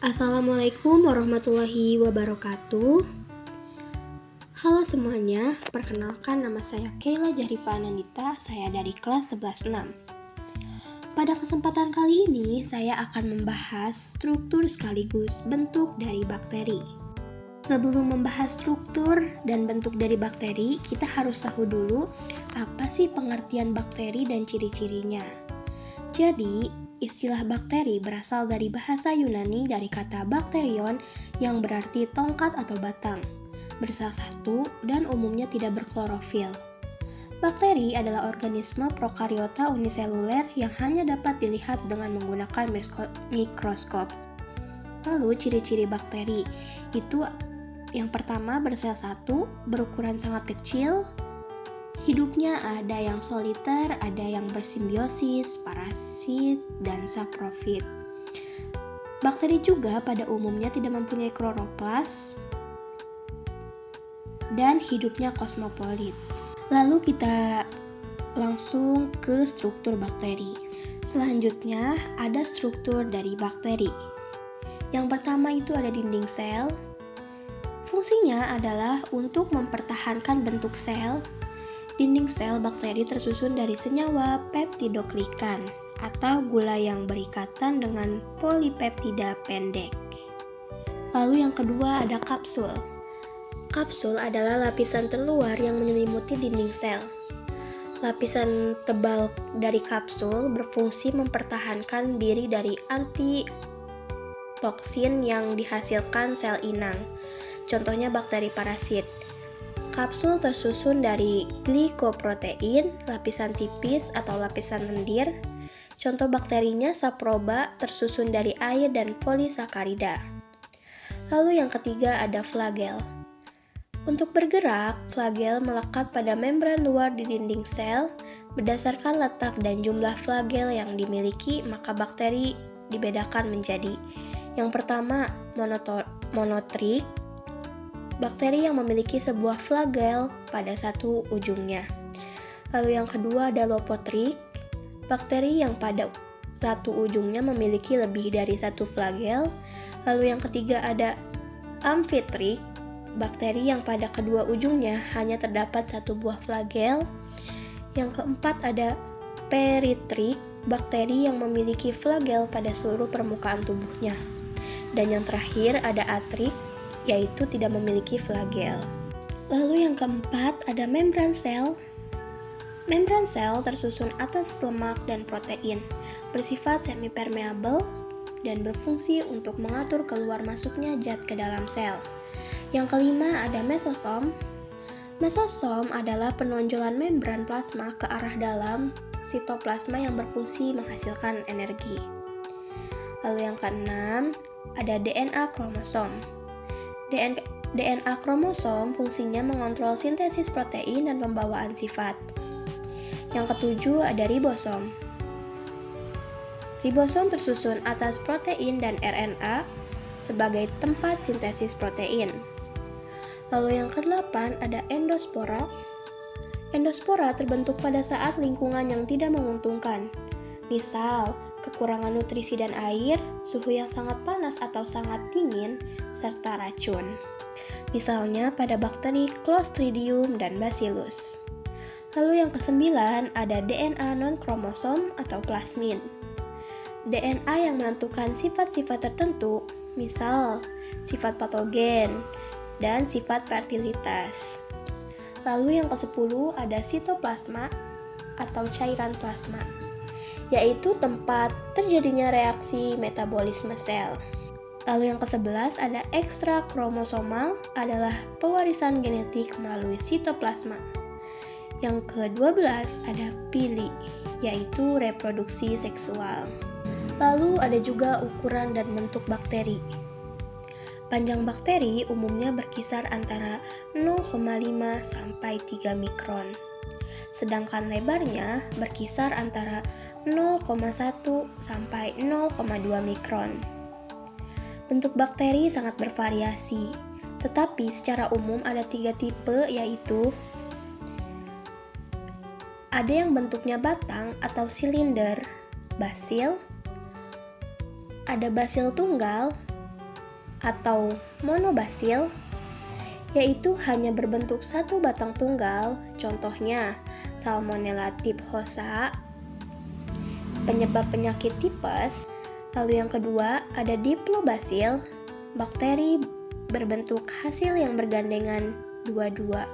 Assalamualaikum warahmatullahi wabarakatuh. Halo semuanya, perkenalkan nama saya Kayla Jahrifa Anandita, saya dari kelas 11-6. Pada kesempatan kali ini, saya akan membahas struktur sekaligus bentuk dari bakteri. Sebelum membahas struktur dan bentuk dari bakteri, kita harus tahu dulu apa sih pengertian bakteri dan ciri-cirinya. Jadi, istilah bakteri berasal dari bahasa Yunani dari kata bakterion yang berarti tongkat atau batang, bersel satu dan umumnya tidak berklorofil. Bakteri adalah organisme prokariota uniseluler yang hanya dapat dilihat dengan menggunakan mikroskop. Lalu ciri-ciri bakteri itu yang pertama bersel satu, berukuran sangat kecil. Hidupnya ada yang soliter, ada yang bersimbiosis, parasit, dan saprofit. Bakteri juga pada umumnya tidak mempunyai kloroplas dan hidupnya kosmopolit. Lalu kita langsung ke struktur bakteri. Selanjutnya ada struktur dari bakteri. Yang pertama itu ada dinding sel. Fungsinya adalah untuk mempertahankan bentuk sel. Dinding sel bakteri tersusun dari senyawa peptidoglikan atau gula yang berikatan dengan polipeptida pendek. Lalu yang kedua ada kapsul. Kapsul adalah lapisan terluar yang menyelimuti dinding sel. Lapisan tebal dari kapsul berfungsi mempertahankan diri dari antitoksin yang dihasilkan sel inang. Contohnya bakteri parasit. Kapsul tersusun dari glikoprotein, lapisan tipis atau lapisan lendir. Contoh bakterinya Saproba tersusun dari air dan polisakarida. Lalu yang ketiga ada flagel. Untuk bergerak, flagel melekat pada membran luar di dinding sel. Berdasarkan letak dan jumlah flagel yang dimiliki, maka bakteri dibedakan menjadi yang pertama monotrik. Bakteri yang memiliki sebuah flagel pada satu ujungnya. Lalu yang kedua ada lopotrik, bakteri yang pada satu ujungnya memiliki lebih dari satu flagel. Lalu yang ketiga ada amfitrik, bakteri yang pada kedua ujungnya hanya terdapat satu buah flagel. Yang keempat ada peritrik, bakteri yang memiliki flagel pada seluruh permukaan tubuhnya. Dan yang terakhir ada atrik, yaitu tidak memiliki flagel. Lalu yang keempat ada membran sel. Membran sel tersusun atas lemak dan protein, bersifat semipermeabel dan berfungsi untuk mengatur keluar masuknya zat ke dalam sel. Yang kelima ada mesosom. Mesosom adalah penonjolan membran plasma ke arah dalam sitoplasma yang berfungsi menghasilkan energi. Lalu yang keenam ada DNA kromosom. DNA kromosom fungsinya mengontrol sintesis protein dan pembawaan sifat. Yang ketujuh ada ribosom. Ribosom tersusun atas protein dan RNA sebagai tempat sintesis protein. Lalu yang kedelapan ada endospora. Endospora terbentuk pada saat lingkungan yang tidak menguntungkan. Misal, kekurangan nutrisi dan air, suhu yang sangat panas atau sangat dingin, serta racun. Misalnya pada bakteri Clostridium dan Bacillus. Lalu yang kesembilan ada DNA non-kromosom atau plasmid. DNA yang menentukan sifat-sifat tertentu, misal sifat patogen dan sifat fertilitas. Lalu yang ke-10 ada sitoplasma atau cairan plasma, yaitu tempat terjadinya reaksi metabolisme sel. Lalu yang ke-11 ada ekstra kromosomal adalah pewarisan genetik melalui sitoplasma. Yang ke-12 ada pili, yaitu reproduksi seksual. Lalu ada juga ukuran dan bentuk bakteri. Panjang bakteri umumnya berkisar antara 0,5 sampai 3 mikron. Sedangkan lebarnya berkisar antara 0,1 sampai 0,2 mikron. Bentuk bakteri sangat bervariasi, tetapi secara umum ada 3 tipe, yaitu ada yang bentuknya batang atau silinder, basil, ada basil tunggal atau monobasil, yaitu hanya berbentuk satu batang tunggal, contohnya Salmonella typhosa, penyebab penyakit tipes. Lalu yang kedua, ada diplobasil, bakteri berbentuk hasil yang bergandengan dua-dua.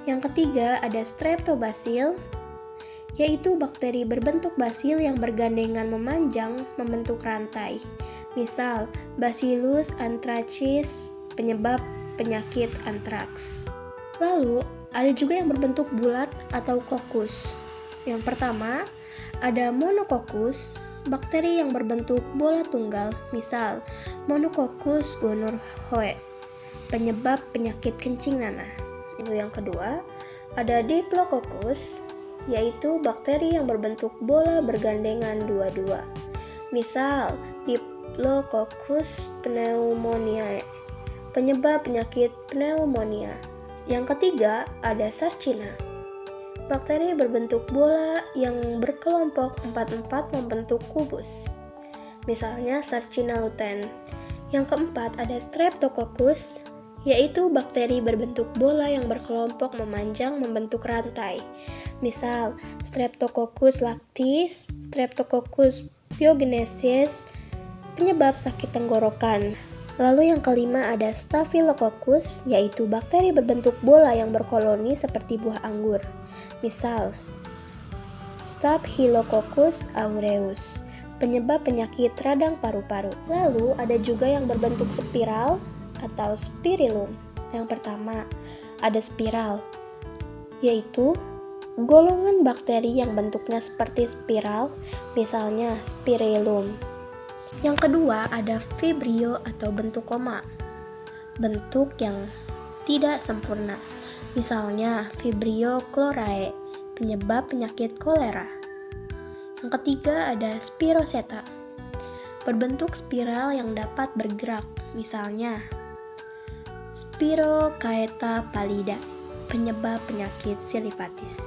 Yang ketiga, ada streptobasil, yaitu bakteri berbentuk basil yang bergandengan memanjang membentuk rantai. Misal, Bacillus anthracis, penyebab penyakit antraks. Lalu, ada juga yang berbentuk bulat atau kokus. Yang pertama, ada monococcus, bakteri yang berbentuk bola tunggal, misal Monococcus gonorrhoeae, penyebab penyakit kencing nanah. Lalu yang kedua, ada Diplococcus, yaitu bakteri yang berbentuk bola bergandengan dua-dua, misal Diplococcus pneumoniae, penyebab penyakit pneumonia. Yang ketiga, ada Sarcina, bakteri berbentuk bola yang berkelompok 4-4 membentuk kubus, misalnya Sarcina lutein. Yang keempat, ada Streptococcus, yaitu bakteri berbentuk bola yang berkelompok memanjang membentuk rantai, misal Streptococcus lactis, Streptococcus pyogenesis, penyebab sakit tenggorokan. Lalu yang kelima ada Staphylococcus, yaitu bakteri berbentuk bola yang berkoloni seperti buah anggur, misal Staphylococcus aureus, penyebab penyakit radang paru-paru. Lalu ada juga yang berbentuk spiral atau spirillum. Yang pertama, ada spiral, yaitu golongan bakteri yang bentuknya seperti spiral, misalnya Spirillum. Yang kedua, ada vibrio atau bentuk koma, bentuk yang tidak sempurna, misalnya Vibrio chlorae, penyebab penyakit kolera. Yang ketiga, ada Spiroseta, berbentuk spiral yang dapat bergerak, misalnya Spirochaeta pallida, penyebab penyakit silipatis.